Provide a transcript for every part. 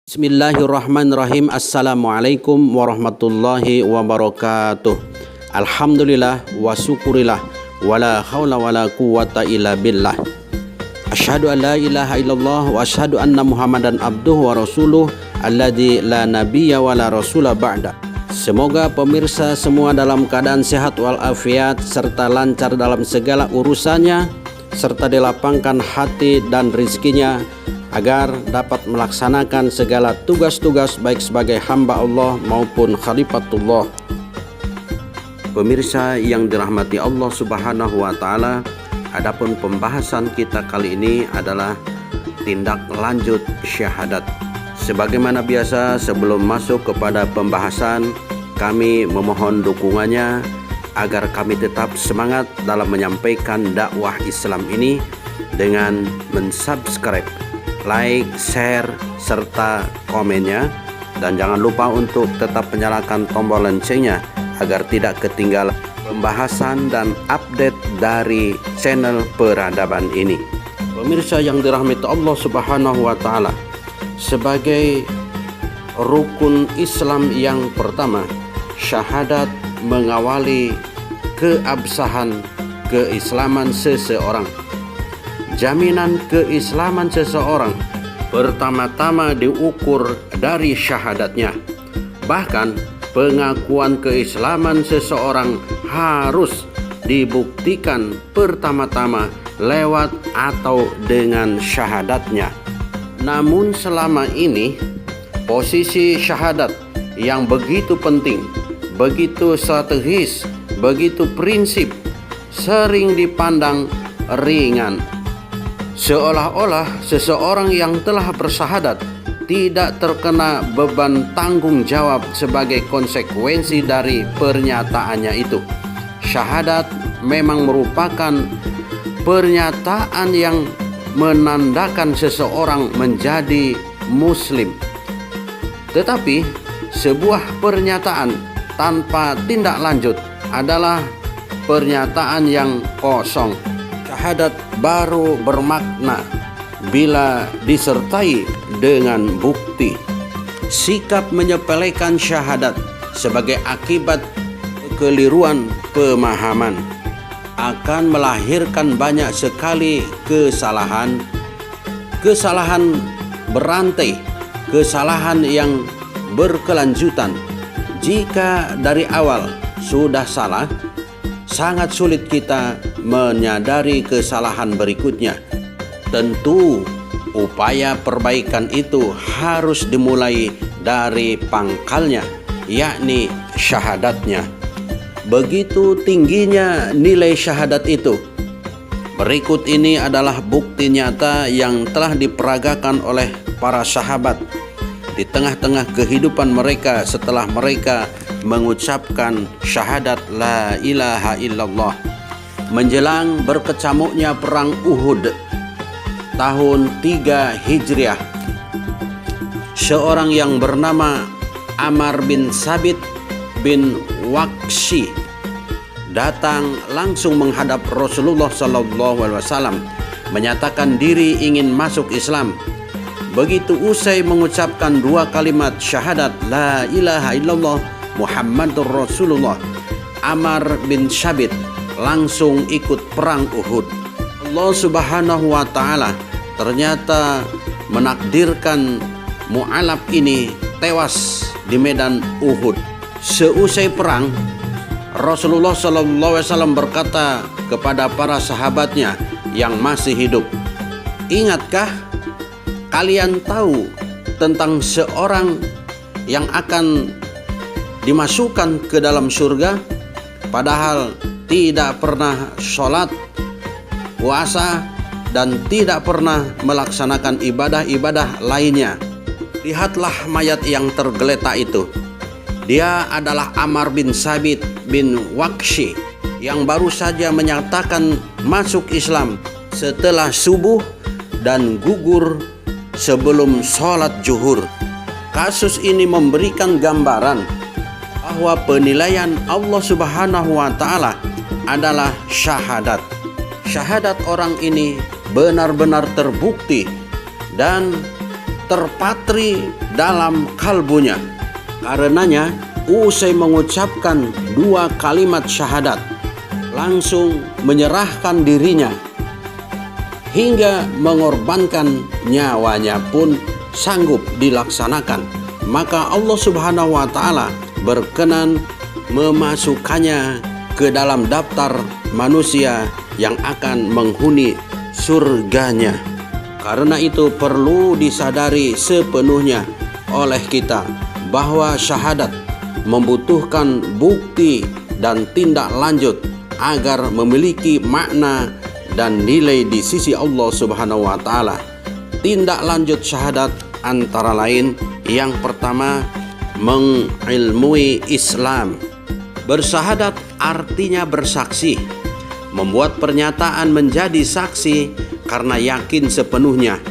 Bismillahirrahmanirrahim. Assalamualaikum warahmatullahi wabarakatuh. Alhamdulillah wa syukurillah wala haula wala quwata illa billah. Asyhadu an la ilaha illallah wa asyhadu anna Muhammadan abduhu wa rasuluh alladzi la nabiyya wa la rasula ba'da. Semoga pemirsa semua dalam keadaan sehat walafiat serta lancar dalam segala urusannya, serta dilapangkan hati dan rizkinya agar dapat melaksanakan segala tugas-tugas baik sebagai hamba Allah maupun khalifatullah. Pemirsa yang dirahmati Allah Subhanahu wa taala, adapun pembahasan kita kali ini adalah tindak lanjut syahadat. Sebagaimana biasa, sebelum masuk kepada pembahasan, kami memohon dukungannya agar kami tetap semangat dalam menyampaikan dakwah Islam ini dengan mensubscribe, like, share, serta komennya. Dan jangan lupa untuk tetap menyalakan tombol loncengnya agar tidak ketinggalan pembahasan dan update dari channel peradaban ini. Pemirsa yang dirahmati Allah Subhanahu wa taala, sebagai rukun Islam yang pertama, syahadat mengawali keabsahan keislaman seseorang. Jaminan keislaman seseorang pertama-tama diukur dari syahadatnya. Bahkan pengakuan keislaman seseorang harus dibuktikan pertama-tama lewat atau dengan syahadatnya. Namun selama ini posisi syahadat yang begitu penting, begitu strategis, begitu prinsip, sering dipandang ringan. Seolah-olah seseorang yang telah bersyahadat tidak terkena beban tanggung jawab sebagai konsekuensi dari pernyataannya itu. Syahadat memang merupakan pernyataan yang menandakan seseorang menjadi muslim. Tetapi sebuah pernyataan tanpa tindak lanjut adalah pernyataan yang kosong. Syahadat baru bermakna bila disertai dengan bukti. Sikap menyepelekan syahadat sebagai akibat kekeliruan pemahaman akan melahirkan banyak sekali kesalahan berantai, kesalahan yang berkelanjutan. Jika dari awal sudah salah, sangat sulit kita menyadari kesalahan berikutnya. Tentu upaya perbaikan itu harus dimulai dari pangkalnya, yakni syahadatnya. Begitu tingginya nilai syahadat itu. Berikut ini adalah bukti nyata yang telah diperagakan oleh para sahabat di tengah-tengah kehidupan mereka setelah mereka mengucapkan syahadat la ilaha illallah. Menjelang berkecamuknya perang Uhud tahun 3 Hijriah, seorang yang bernama Ammar bin Thabit bin Waqshi datang langsung menghadap Rasulullah SAW, menyatakan diri ingin masuk Islam. Begitu usai mengucapkan dua kalimat syahadat la ilaha illallah Muhammadur Rasulullah, Ammar bin Thabit langsung ikut perang Uhud. Allah Subhanahu wa taala ternyata menakdirkan mu'alaf ini tewas di medan Uhud. Seusai perang, Rasulullah SAW berkata kepada para sahabatnya yang masih hidup, "Ingatkah kalian tahu tentang seorang yang akan dimasukkan ke dalam surga, padahal tidak pernah sholat, puasa, dan tidak pernah melaksanakan ibadah-ibadah lainnya? Lihatlah mayat yang tergeletak itu. Dia adalah Ammar bin Thabit bin Waqshi yang baru saja menyatakan masuk Islam setelah subuh dan gugur sebelum sholat zuhur." Kasus ini memberikan gambaran bahwa penilaian Allah Subhanahu wa taala adalah syahadat. Syahadat orang ini benar-benar terbukti dan terpatri dalam kalbunya. Karenanya usai mengucapkan 2 kalimat syahadat, langsung menyerahkan dirinya hingga mengorbankan nyawanya pun sanggup dilaksanakan. Maka Allah Subhanahu wa Ta'ala berkenan memasukkannya ke dalam daftar manusia yang akan menghuni surganya. Karena itu perlu disadari sepenuhnya oleh kita bahwa syahadat membutuhkan bukti dan tindak lanjut agar memiliki makna dan nilai di sisi Allah Subhanahu wa Ta'ala. Tindak lanjut syahadat antara lain, yang pertama, mengilmui Islam. Bersyahadat artinya bersaksi, membuat pernyataan menjadi saksi karena yakin sepenuhnya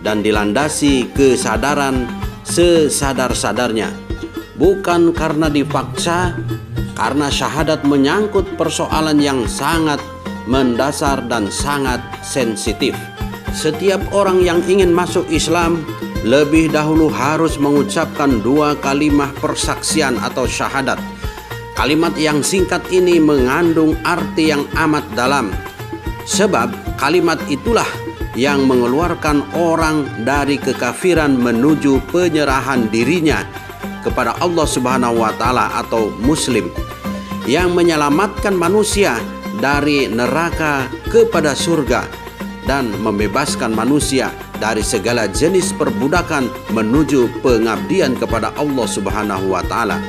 dan dilandasi kesadaran sesadar-sadarnya, bukan karena dipaksa, karena syahadat menyangkut persoalan yang sangat mendasar dan sangat sensitif. Setiap orang yang ingin masuk Islam lebih dahulu harus mengucapkan 2 kalimat persaksian atau syahadat. Kalimat yang singkat ini mengandung arti yang amat dalam, sebab kalimat itulah yang mengeluarkan orang dari kekafiran menuju penyerahan dirinya kepada Allah Subhanahu wa Ta'ala atau Muslim, yang menyelamatkan manusia dari neraka kepada surga dan membebaskan manusia dari segala jenis perbudakan menuju pengabdian kepada Allah Subhanahu wa Ta'ala.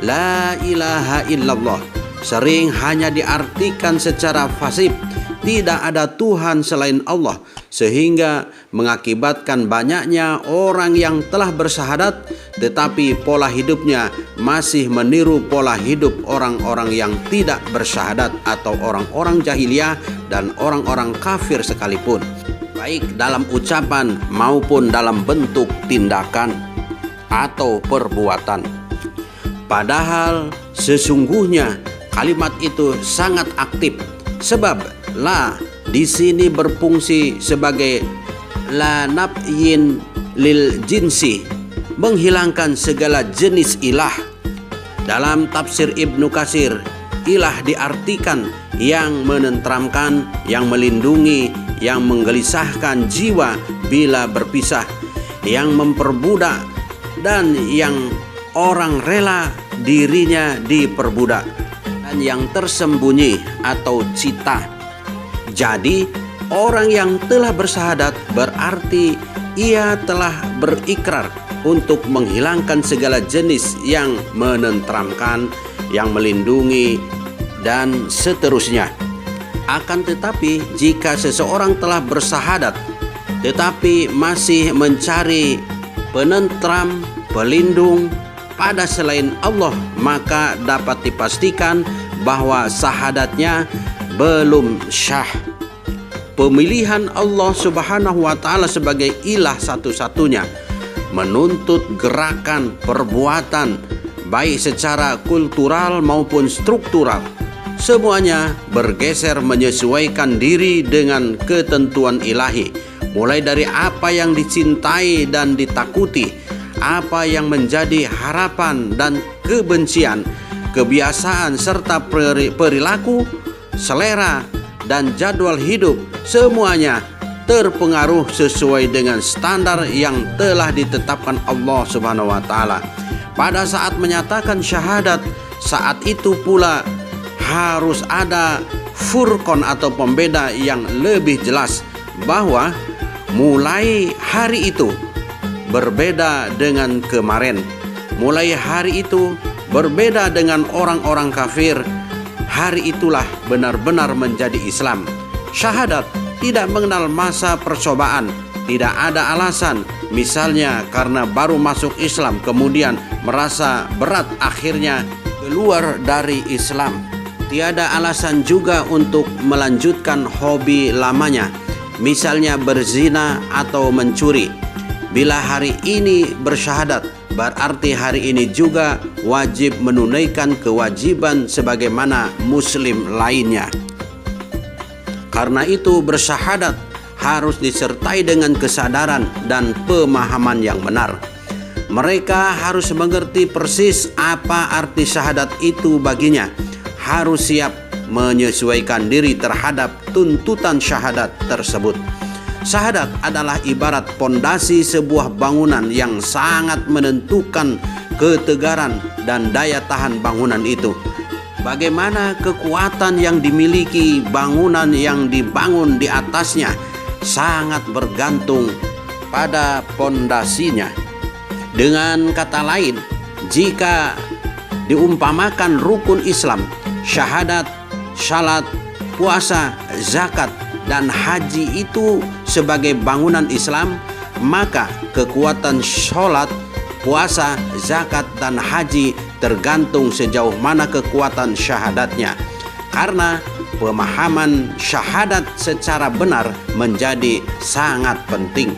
La ilaha illallah sering hanya diartikan secara fasih, tidak ada Tuhan selain Allah, sehingga mengakibatkan banyaknya orang yang telah bersyahadat tetapi pola hidupnya masih meniru pola hidup orang-orang yang tidak bersyahadat atau orang-orang jahiliyah dan orang-orang kafir sekalipun, baik dalam ucapan maupun dalam bentuk tindakan atau perbuatan. Padahal sesungguhnya kalimat itu sangat aktif, sebab la di sini berfungsi sebagai la nafyin lil jinsi, menghilangkan segala jenis ilah. Dalam tafsir Ibnu Katsir, ilah diartikan yang menenteramkan, yang melindungi, yang menggelisahkan jiwa bila berpisah, yang memperbudak, dan yang orang rela dirinya diperbudak, dan yang tersembunyi atau cita. Jadi orang yang telah bersyahadat berarti ia telah berikrar untuk menghilangkan segala jenis yang menenteramkan, yang melindungi, dan seterusnya. Akan tetapi jika seseorang telah bersyahadat tetapi masih mencari penentram, pelindung pada selain Allah, maka dapat dipastikan bahwa syahadatnya belum syah. Pemilihan Allah Subhanahu wa Ta'ala sebagai ilah satu-satunya menuntut gerakan perbuatan baik secara kultural maupun struktural. Semuanya bergeser menyesuaikan diri dengan ketentuan ilahi, mulai dari apa yang dicintai dan ditakuti, apa yang menjadi harapan dan kebencian, kebiasaan serta perilaku, selera dan jadwal hidup, semuanya terpengaruh sesuai dengan standar yang telah ditetapkan Allah Subhanahu wa Ta'ala. Pada saat menyatakan syahadat, saat itu pula harus ada furqan atau pembeda yang lebih jelas bahwa mulai hari itu berbeda dengan kemarin, mulai hari itu berbeda dengan orang-orang kafir. Hari itulah benar-benar menjadi Islam. Syahadat tidak mengenal masa percobaan, tidak ada alasan, misalnya karena baru masuk Islam kemudian merasa berat akhirnya keluar dari Islam. Tiada alasan juga untuk melanjutkan hobi lamanya, misalnya berzina atau mencuri. Bila hari ini bersyahadat, berarti hari ini juga wajib menunaikan kewajiban sebagaimana muslim lainnya. Karena itu bersyahadat harus disertai dengan kesadaran dan pemahaman yang benar. Mereka harus mengerti persis apa arti syahadat itu baginya, harus siap menyesuaikan diri terhadap tuntutan syahadat tersebut. Syahadat adalah ibarat pondasi sebuah bangunan yang sangat menentukan ketegaran dan daya tahan bangunan itu. Bagaimana kekuatan yang dimiliki bangunan yang dibangun di atasnya sangat bergantung pada pondasinya. Dengan kata lain, jika diumpamakan rukun Islam, syahadat, salat, puasa, zakat, dan haji itu sebagai bangunan Islam, maka kekuatan salat, puasa, zakat, dan haji tergantung sejauh mana kekuatan syahadatnya. Karena pemahaman syahadat secara benar menjadi sangat penting.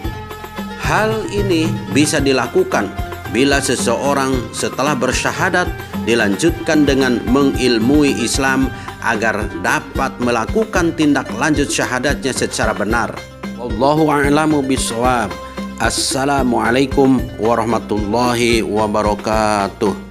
Hal ini bisa dilakukan bila seseorang setelah bersyahadat dilanjutkan dengan mengilmui Islam agar dapat melakukan tindak lanjut syahadatnya secara benar. Wallahu a'lamu bishawab. Assalamualaikum warahmatullahi wabarakatuh.